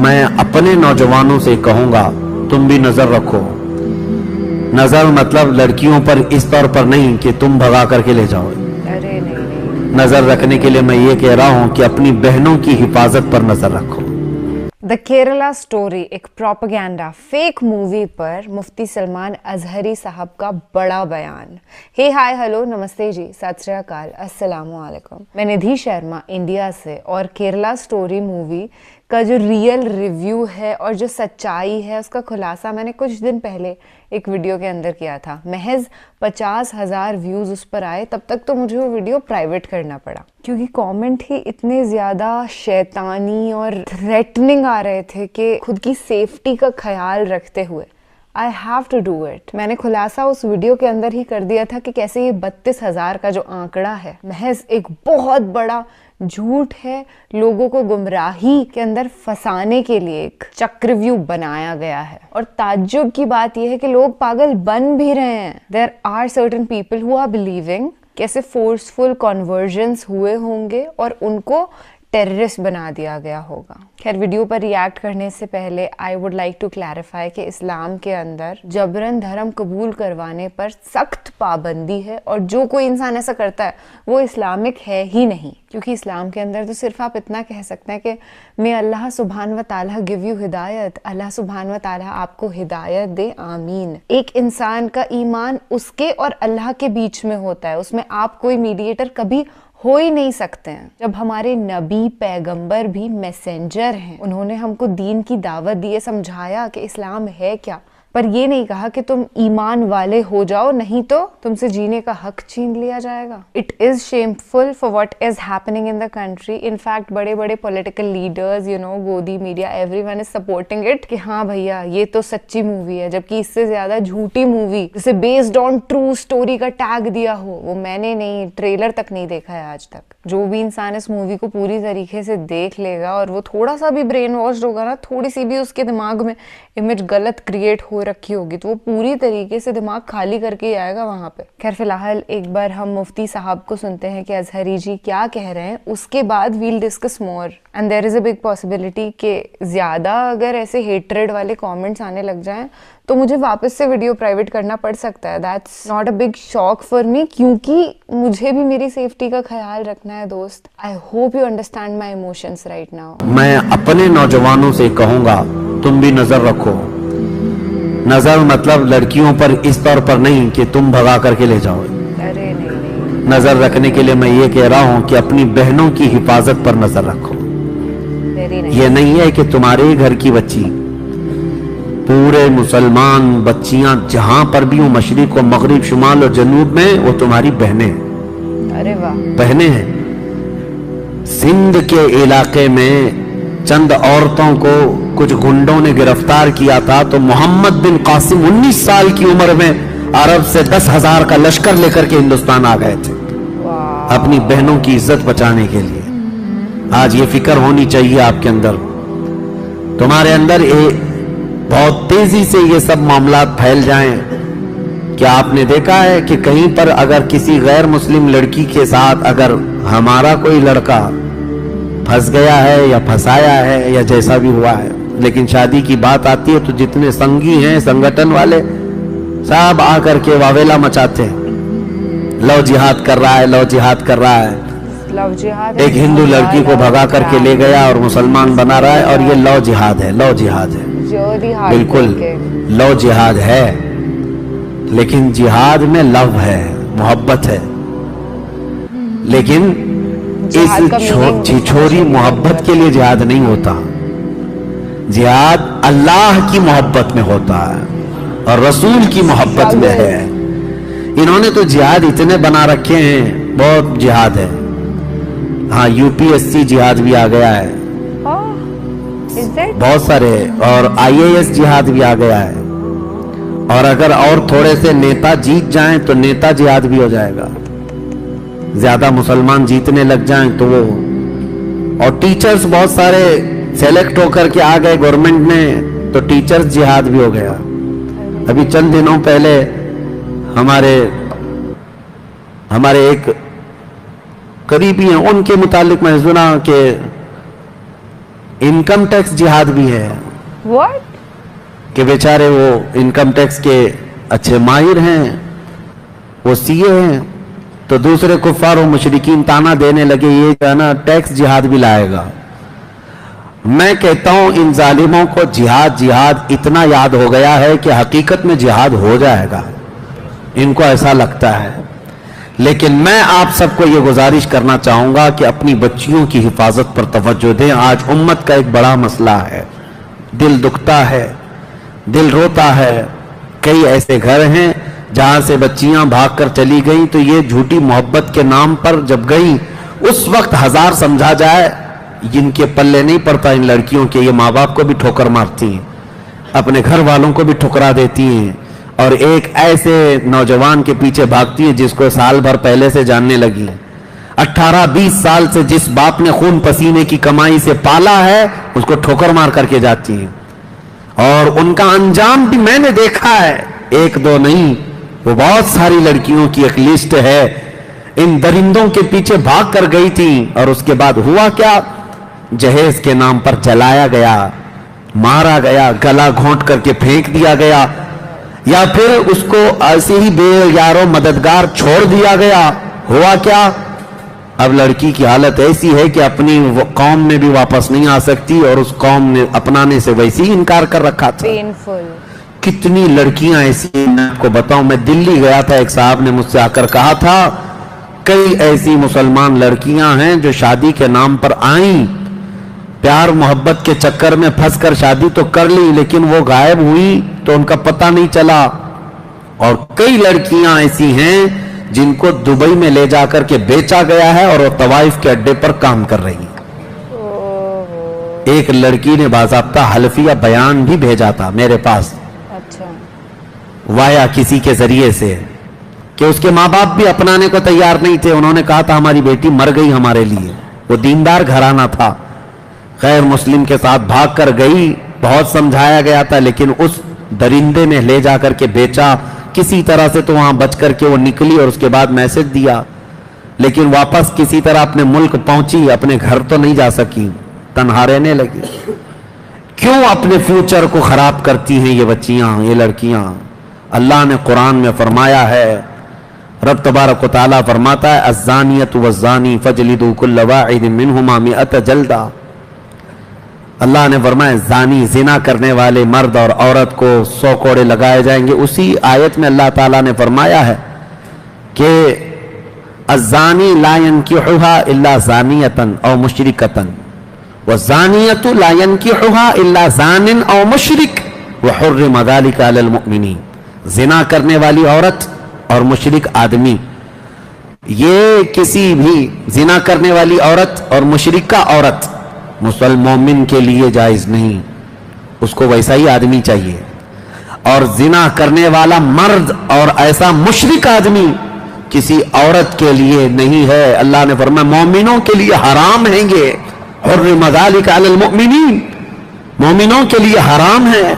میں اپنے نوجوانوں سے کہوں گا تم بھی نظر رکھو. نظر مطلب لڑکیوں پر اس طور پر نہیں کہ تم بھگا کر کے لے جاؤ. نظر رکھنے کے لیے میں یہ کہہ رہا ہوں کہ اپنی بہنوں کی حفاظت پر نظر رکھو. دا کیرلا سٹوری ایک پروپیگینڈا فیک مووی پر مفتی سلمان اظہری صاحب کا بڑا بیان. ہے ہائے ہلو نمستے جی ست شری اکال السلام علیکم. میں ندھی شرما انڈیا سے، اور کیرلا سٹوری مووی کا جو ریئل ریویو ہے اور جو سچائی ہے اس کا خلاصہ میں نے کچھ دن پہلے ایک ویڈیو کے اندر کیا تھا. محض 50,000 ویوز اس پر آئے. تب تک تو مجھے وہ ویڈیو پرائیویٹ کرنا پڑا کیونکہ کامنٹ ہی اتنے زیادہ شیطانی اور تھریٹننگ آ رہے تھے کہ خود کی سیفٹی کا خیال رکھتے ہوئے I have to do it. میں نے خلاصہ اس ویڈیو کے اندر ہی کر دیا تھا کہ کیسے یہ 32,000 کا جو آنکڑا ہے محض ایک بہت بڑا جھوٹ ہے، لوگوں کو گمراہی کے اندر پھنسانے کے لیے ایک چکرویو بنایا گیا ہے. اور تعجب کی بات یہ ہے کہ لوگ پاگل بن بھی رہے ہیں. There are certain people who are believing کیسے فورسفل کنورژنس ہوئے ہوں گے اور ان کو ٹیررسٹ بنا دیا گیا ہوگا. خیر ویڈیو پر ریاکٹ کرنے سے پہلے I would like to clarify کہ اسلام کے اندر جبرن دھرم قبول کروانے پر سخت پابندی ہے، اور جو کوئی انسان ایسا کرتا ہے وہ اسلامک ہے ہی نہیں. کیونکہ اسلام کے اندر تو صرف آپ اتنا کہہ سکتے ہیں کہ میں اللہ سبحان و تعالیٰ گیو یو ہدایت، اللہ سبحان و تعالیٰ آپ کو ہدایت دے، آمین. ایک انسان کا ایمان اس کے اور اللہ کے بیچ میں ہوتا ہے، اس میں آپ کوئی میڈیٹر کبھی ہو ہی نہیں سکتے ہیں. جب ہمارے نبی پیغمبر بھی میسنجر ہیں، انہوں نے ہم کو دین کی دعوت دی، سمجھایا کہ اسلام ہے کیا، پر یہ نہیں کہا کہ تم ایمان والے ہو جاؤ نہیں تو تم سے جینے کا حق چھین لیا جائے گا. It is shameful for what is happening in the country. In fact بڑے بڑے پولیٹیکل لیڈرز گودی media every one is supporting it کہ ہاں بھیا یہ تو سچی مووی ہے، جبکہ اس سے زیادہ جھوٹی مووی جسے بیسڈ آن ٹرو اسٹوری کا ٹیگ دیا ہو وہ میں نے نہیں، ٹریلر تک نہیں دیکھا ہے آج تک. جو بھی انسان اس مووی کو پوری طریقے سے دیکھ لے گا اور وہ تھوڑا سا بھی برین واشڈ ہوگا نا، تھوڑی سی بھی اس کے دماغ میں امیج غلط کریٹ ہو رکھی ہوگی تو وہ پوری طریقے سے دماغ خالی کر کے آئے گا وہاں پہ. خیر فی الحال ایک بار ہم مفتی صاحب کو سنتے ہیں کہ اظہری جی کیا کہہ رہے ہیں، اس کے بعد we'll discuss more. And there is a big possibility کہ زیادہ اگر ایسے ہیٹریڈ والے کامنٹس آنے لگ جائیں تو مجھے واپس سے ویڈیو پرائیویٹ کرنا پڑ سکتا ہے. That's not a big shock for me, کیونکہ مجھے بھی میری سیفٹی کا خیال رکھنا ہے دوست. I hope you understand my emotions right now. میں اپنے نوجوانوں سے کہوں گا تم بھی نظر رکھو. نظر مطلب لڑکیوں پر اس طور پر نہیں کہ تم بھگا کر کے لے جاؤ. نظر رکھنے کے لیے میں یہ کہہ رہا ہوں کہ اپنی بہنوں کی حفاظت پر نظر رکھو. یہ نہیں ہے کہ تمہارے گھر کی بچی، پورے مسلمان بچیاں جہاں پر بھی ہوں، مشرق و مغرب شمال و جنوب میں، وہ تمہاری بہنیں ہیں. ارے واہ، بہنیں ہیں. سندھ کے علاقے میں چند عورتوں کو کچھ گنڈوں نے گرفتار کیا تھا تو محمد بن قاسم 19 سال کی عمر میں عرب سے 10,000 کا لشکر لے کر کے ہندوستان آ گئے تھے اپنی بہنوں کی عزت بچانے کے لیے. آج یہ فکر ہونی چاہیے آپ کے اندر، تمہارے اندر بہت تیزی سے یہ سب معاملات پھیل جائیں. کیا آپ نے دیکھا ہے کہ کہیں پر اگر کسی غیر مسلم لڑکی کے ساتھ اگر ہمارا کوئی لڑکا پھنس گیا ہے یا پھنسایا ہے یا جیسا بھی ہوا ہے، لیکن شادی کی بات آتی ہے تو جتنے سنگی ہیں سنگٹن والے سب آ کر کے واویلا مچاتے ہیں، لو جہاد کر رہا ہے، لو جہاد کر رہا ہے. ایک ہندو لڑکی کو بھگا کر کے لے گیا اور مسلمان بنا رہا ہے، اور یہ لو جہاد ہے. لو جہاد ہے، بالکل لو جہاد ہے، لیکن جہاد میں لو ہے، محبت ہے. لیکن اس چھوری محبت کے لیے جہاد نہیں ہوتا. جہاد اللہ کی محبت میں ہوتا ہے اور رسول کی محبت میں ہے. انہوں نے تو جہاد اتنے بنا رکھے ہیں، بہت جہاد ہے. ہاں UPSC جہاد بھی آ گیا ہے، بہت سارے، اور IAS جہاد بھی آ گیا ہے. اور اگر اور تھوڑے سے نیتا جیت جائیں تو نیتا جہاد بھی ہو جائے گا. زیادہ مسلمان جیتنے لگ جائیں تو وہ، اور ٹیچرز بہت سارے سیلیکٹ ہو کر کے آ گئے گورنمنٹ میں تو ٹیچرز جہاد بھی ہو گیا. ابھی چند دنوں پہلے ہمارے ایک قریبی ہیں، ان کے متعلق میں سنا کہ इनकम टैक्स जिहाद भी है व्हाट? कि बेचारे वो इनकम टैक्स के अच्छे माहिर हैं, वो सीए हैं, तो दूसरे कुफार और मुशरिकीन ताना देने लगे ये जो है ना टैक्स जिहाद भी लाएगा। मैं कहता हूं इन जालिमों को जिहाद जिहाद इतना याद हो गया है कि हकीकत में जिहाद हो जाएगा, इनको ऐसा लगता है। लेकिन मैं आप सबको ये गुजारिश करना चाहूंगा कि अपनी बच्चियों की हिफाजत पर तवज्जो दें। आज उम्मत का एक बड़ा मसला है, दिल दुखता है, दिल रोता है। कई ऐसे घर हैं जहां से बच्चियां भागकर चली गई, तो ये झूठी मोहब्बत के नाम पर जब गई उस वक्त हजार समझा जाए, जिनके पल्ले नहीं पड़ता इन लड़कियों के, ये माँ बाप को भी ठोकर मारती हैं, अपने घर वालों को भी ठुकरा देती हैं, और एक ऐसे नौजवान के पीछे भागती है जिसको साल भर पहले से जानने लगी है। 18-20 साल से जिस बाप ने खून पसीने की कमाई से पाला है उसको ठोकर मार करके जाती है। और उनका अंजाम भी मैंने देखा है, एक दो नहीं, वो बहुत सारी लड़कियों की एक लिस्ट है। इन दरिंदों के पीछे भाग कर गई थी और उसके बाद हुआ क्या, जहेज के नाम पर जलाया गया, मारा गया, गला घोंट करके फेंक दिया गया, या फिर उसको ऐसे ही बेयारो मददगार छोड़ दिया गया। हुआ क्या, अब लड़की की हालत ऐसी है कि अपनी कौम में भी वापस नहीं आ सकती, और उस कौम ने अपनाने से वैसे ही इनकार कर रखा था। पेनफुल। कितनी लड़कियां ऐसी, मैं आपको बताऊं, मैं दिल्ली गया था, एक साहब ने मुझसे आकर कहा था कई ऐसी मुसलमान लड़कियां हैं जो शादी के नाम पर आईं, प्यार मोहब्बत के चक्कर में फंसकर शादी तो कर ली, लेकिन वो गायब हुई तो उनका पता नहीं चला। और कई लड़कियां ऐसी हैं जिनको दुबई में ले जाकर के बेचा गया है और वो तवाइफ के अड्डे पर काम कर रही है। एक लड़की ने बाज़ाब्ता हल्फिया बयान भी भेजा था मेरे पास, अच्छा, वाया किसी के जरिए से, कि उसके माँ बाप भी अपनाने को तैयार नहीं थे। उन्होंने कहा था हमारी बेटी मर गई हमारे लिए। वो दीनदार घराना था, गैर मुस्लिम के साथ भाग कर गई, बहुत समझाया गया था, लेकिन उस दरिंदे ने ले जाकर के बेचा किसी तरह से, तो वहां बच करके वो निकली और उसके बाद मैसेज दिया, लेकिन वापस किसी तरह अपने मुल्क पहुंची, अपने घर तो नहीं जा सकी, तन्हा रहने लगी। क्यों अपने फ्यूचर को खराब करती हैं ये बच्चियां, ये लड़कियां? अल्लाह ने कुरान में फरमाया है, रब तबारक व तआला फरमाता है, अज़्ज़ानियतु वज़्ज़ानी फजलिदू कुल्ल वाहिदिन मिनहुमा मिअत जल्दा। अल्लाह ने फरमाया जानी, जिना करने वाले मर्द और औरत को 100 कोड़े लगाए जाएंगे। उसी आयत में अल्लाह ताला ने फरमाया है कि अज़्ज़ानी ला यनकिहुहा इल्ला ज़ानियतन औ मुशरिकतन व ज़ानियतु ला यनकिहुहा इल्ला ज़ानिन औ मुशरिक व हुर्रिम ज़ालिका अलल मुमिनीन। जिना करने वाली औरत और मुशरिक आदमी, ये किसी भी जिना करने वाली औरत और मुशरिका औरत मुसलमान के लिए जायज नहीं, उसको वैसा ही आदमी चाहिए। और जिना करने वाला मर्द और ऐसा मुशरिक आदमी किसी औरत के लिए नहीं है। अल्लाह ने फरमाया मोमिनों के लिए हराम हैंगे, हुर्रिम ज़ालिका अलल मुमिनीन, मोमिनों के लिए हराम है।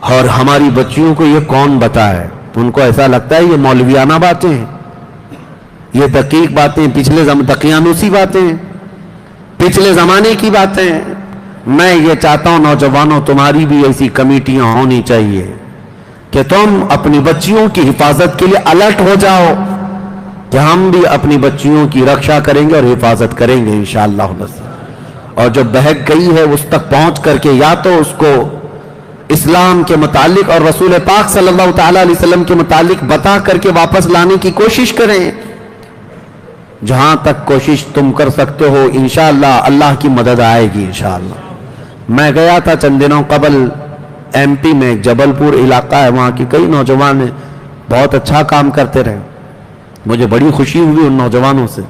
और हमारी बच्चियों को ये कौन बताए? उनको ऐसा लगता है ये मौलवियाना बातें हैं, ये दकीक बातें, दकियानूसी बातें, पिछले जमाने की बातें। मैं ये चाहता हूं नौजवानों, तुम्हारी भी ऐसी कमेटियां होनी चाहिए कि तुम अपनी बच्चियों की हिफाजत के लिए अलर्ट हो जाओ कि हम भी अपनी बच्चियों की रक्षा करेंगे और हिफाजत करेंगे इंशाअल्लाह। और जो बहक गई है उस तक पहुंच करके या तो उसको इस्लाम के मुतालिक और रसूल पाक सल्लल्लाहु तआला अलैहि वसल्लम के मुतालिक बता करके वापस लाने की कोशिश करें। जहां तक कोशिश तुम कर सकते हो इंशाअल्लाह अल्लाह की मदद आएगी इंशाअल्लाह। मैं गया था चंद दिनों कबल एमपी में, जबलपुर इलाका है, वहां के कई नौजवान बहुत अच्छा काम करते रहे, मुझे बड़ी खुशी हुई उन नौजवानों से।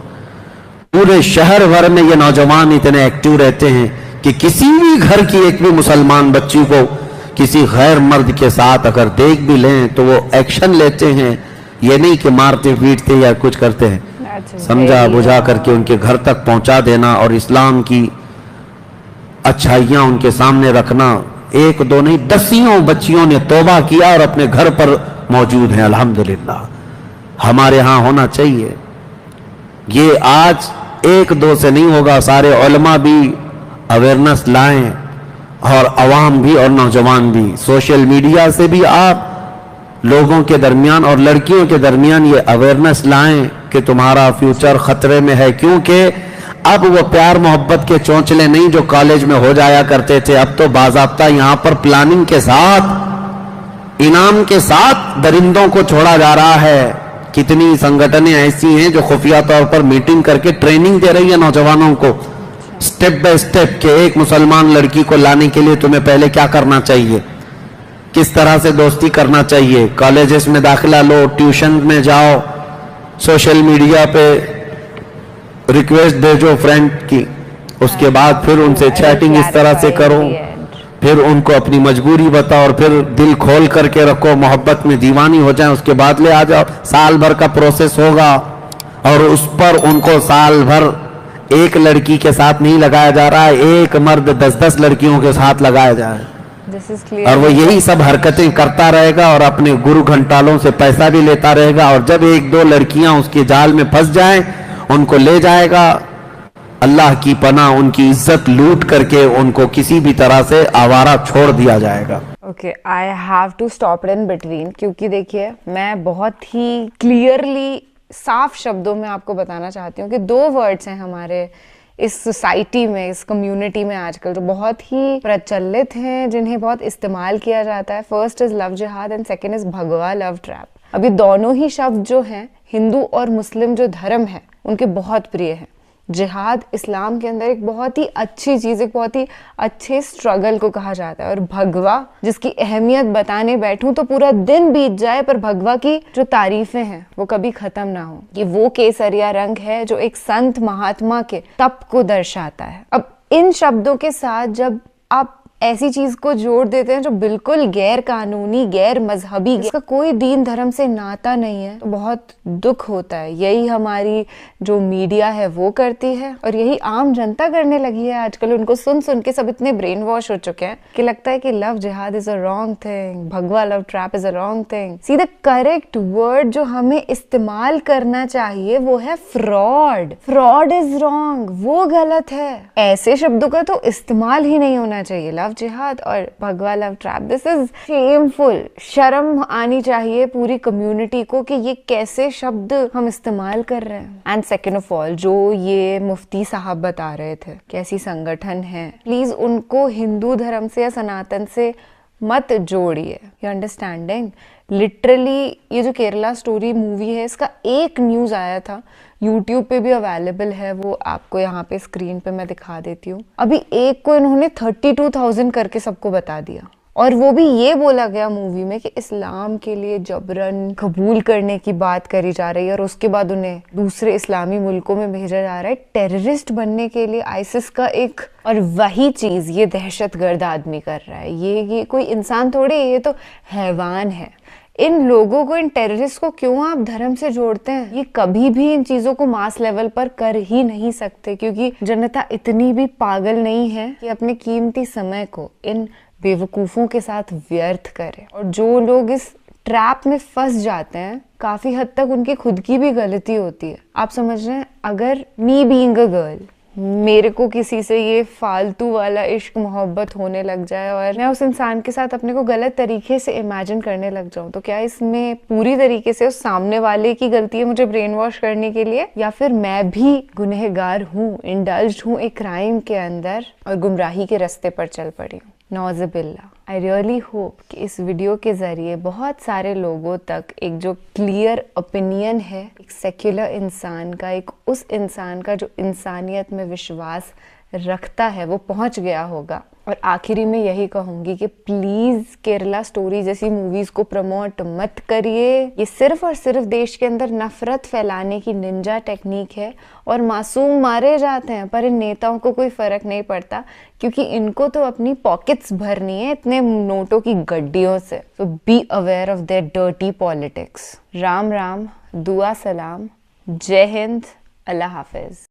पूरे शहर भर में ये नौजवान इतने एक्टिव रहते हैं कि किसी भी घर की एक भी मुसलमान बच्ची को किसी गैर मर्द के साथ अगर देख भी लें तो वो एक्शन लेते हैं। ये नहीं कि मारते पीटते या कुछ करते हैं, समझा बुझा करके उनके घर तक पहुंचा देना और इस्लाम की अच्छाइयां उनके सामने रखना। एक दो नहीं, दसियों बच्चियों ने तौबा किया और अपने घर पर मौजूद हैं अल्हम्दुलिल्लाह। हमारे यहाँ होना चाहिए। ये आज एक दो से नहीं होगा, सारे उलमा भी अवेयरनेस लाएं, और अवाम भी और नौजवान भी। सोशल मीडिया से भी आप लोगों के दरमियान और लड़कियों के दरमियान ये अवेयरनेस लाएं कि तुम्हारा फ्यूचर खतरे में है, क्योंकि अब वो प्यार मोहब्बत के चौंचले नहीं जो कॉलेज में हो जाया करते थे, अब तो बाज़ाब्ता यहाँ पर प्लानिंग के साथ, इनाम के साथ दरिंदों को छोड़ा जा रहा है। कितनी संगठनें ऐसी हैं जो खुफिया तौर पर मीटिंग करके ट्रेनिंग दे रही है नौजवानों को, स्टेप बाय स्टेप, कि एक मुसलमान लड़की को लाने के लिए तुम्हें पहले क्या करना चाहिए, किस तरह से दोस्ती करना चाहिए, कॉलेजेस में दाखिला लो, ट्यूशन में जाओ, सोशल मीडिया पे रिक्वेस्ट भेजो फ्रेंड की, उसके बाद फिर उनसे चैटिंग इस तरह से करो, फिर उनको अपनी मजबूरी बताओ और फिर दिल खोल करके रखो, मोहब्बत में दीवानी हो जाए, उसके बाद ले आ जाओ। साल भर का प्रोसेस होगा और उस पर उनको साल भर एक लड़की के साथ नहीं लगाया जा रहा है, एक मर्द 10-10 लड़कियों के साथ लगाया जा रहा है, और वो यही सब हरकतें करता रहेगा और अपने गुरु घंटालों से पैसा भी लेता रहेगा, और जब एक दो लड़कियां उसके जाल में फंस जाएं उनको ले जाएगा, अल्लाह की पनाह, उनकी इज्जत लूट करके उनको किसी भी तरह से आवारा छोड़ दिया जाएगा। Okay, I have to stop it in between, क्योंकि देखिए मैं बहुत ही क्लियरली साफ शब्दों में आपको बताना चाहती हूँ कि दो वर्ड्स हैं हमारे इस सोसाइटी में, इस कम्युनिटी में आजकल जो बहुत ही प्रचलित हैं, जिन्हें बहुत इस्तेमाल किया जाता है। फर्स्ट इज लव जिहाद एंड सेकंड इज भगवा लव ट्रैप। अभी दोनों ही शब्द जो हैं हिंदू और मुस्लिम जो धर्म है उनके बहुत प्रिय हैं। जिहाद इस्लाम के अंदर एक बहुत ही अच्छी चीज़, एक बहुत ही अच्छे स्ट्रगल को कहा जाता है, और भगवा जिसकी अहमियत बताने बैठूं तो पूरा दिन बीत जाए, पर भगवा की जो तारीफें हैं वो कभी खत्म ना हो। ये वो केसरिया रंग है जो एक संत महात्मा के तप को दर्शाता है। अब इन शब्दों के साथ जब आप ऐसी चीज को जोड़ देते हैं जो बिल्कुल गैर कानूनी, गैर मजहबी, इसका कोई दीन धर्म से नाता नहीं है, तो बहुत दुख होता है। यही हमारी जो मीडिया है वो करती है, और यही आम जनता करने लगी है आजकल। उनको सुन सुन के सब इतने ब्रेन वॉश हो चुके हैं कि लगता है कि लव जिहाद इज अ रॉन्ग थिंग, भगवा love trap is a wrong thing. See the correct word जो हमें इस्तेमाल करना चाहिए वो है फ्रॉड। फ्रॉड इज रॉन्ग, वो गलत है। ऐसे शब्दों का तो इस्तेमाल ही नहीं होना चाहिए। लव जिहाद और भगवा love trap, this is shameful. शर्म आनी चाहिए पूरी कम्युनिटी को कि ये कैसे शब्द हम इस्तेमाल कर रहे हैं। एंड सेकेंड ऑफ ऑल, जो ये मुफ्ती साहब बता रहे थे कैसी संगठन है, प्लीज उनको हिंदू धर्म से या सनातन से मत जोड़िए। You understanding? लिटरली ये जो केरला स्टोरी मूवी है, इसका एक न्यूज़ आया था, यूट्यूब पे भी अवेलेबल है, वो आपको यहाँ पे स्क्रीन पे मैं दिखा देती हूँ। अभी एक को इन्होंने 32,000 करके सबको बता दिया, और वो भी ये बोला गया मूवी में कि इस्लाम के लिए जबरन कबूल करने की बात करी जा रही है, और उसके बाद उन्हें दूसरे इस्लामी मुल्कों में भेजा जा रहा है टेररिस्ट बनने के लिए, आईसिस का एक। और वही चीज़ ये दहशतगर्द आदमी कर रहा है। ये कोई इंसान थोड़े, ये तो हैवान है। इन लोगों को, इन टेररिस्ट को क्यों आप धर्म से जोड़ते हैं? ये कभी भी इन चीजों को मास लेवल पर कर ही नहीं सकते, क्योंकि जनता इतनी भी पागल नहीं है कि अपने कीमती समय को इन बेवकूफों के साथ व्यर्थ करे। और जो लोग इस ट्रैप में फंस जाते हैं, काफी हद तक उनकी खुद की भी गलती होती है। आप समझ रहे हैं, अगर मी बीइंग अ गर्ल, मेरे को किसी से ये फालतू वाला इश्क मोहब्बत होने लग जाए और मैं उस इंसान के साथ अपने को गलत तरीके से इमेजिन करने लग जाऊं, तो क्या इसमें पूरी तरीके से उस सामने वाले की गलती है मुझे ब्रेन वॉश करने के लिए, या फिर मैं भी गुनहगार हूँ, इंडल्ज्ड हूँ एक क्राइम के अंदर और गुमराही के रास्ते पर चल पड़ी हूँ? नौज़बिल्ला। आई रियली होप कि इस वीडियो के ज़रिए बहुत सारे लोगों तक एक जो क्लियर ओपिनियन है एक सेक्युलर इंसान का, एक उस इंसान का जो इंसानियत में विश्वास रखता है, वो पहुंच गया होगा। और आखिरी में यही कहूँगी कि प्लीज़ केरला स्टोरी जैसी मूवीज़ को प्रमोट मत करिए। ये सिर्फ और सिर्फ देश के अंदर नफरत फैलाने की निंजा टेक्निक है, और मासूम मारे जाते हैं, पर इन नेताओं को कोई फ़र्क नहीं पड़ता, क्योंकि इनको तो अपनी पॉकेट्स भरनी है इतने नोटों की गड्डियों से। तो be aware of their dirty politics. Ram Ram, दुआ सलाम, जय हिंद, अल्लाह हाफिज।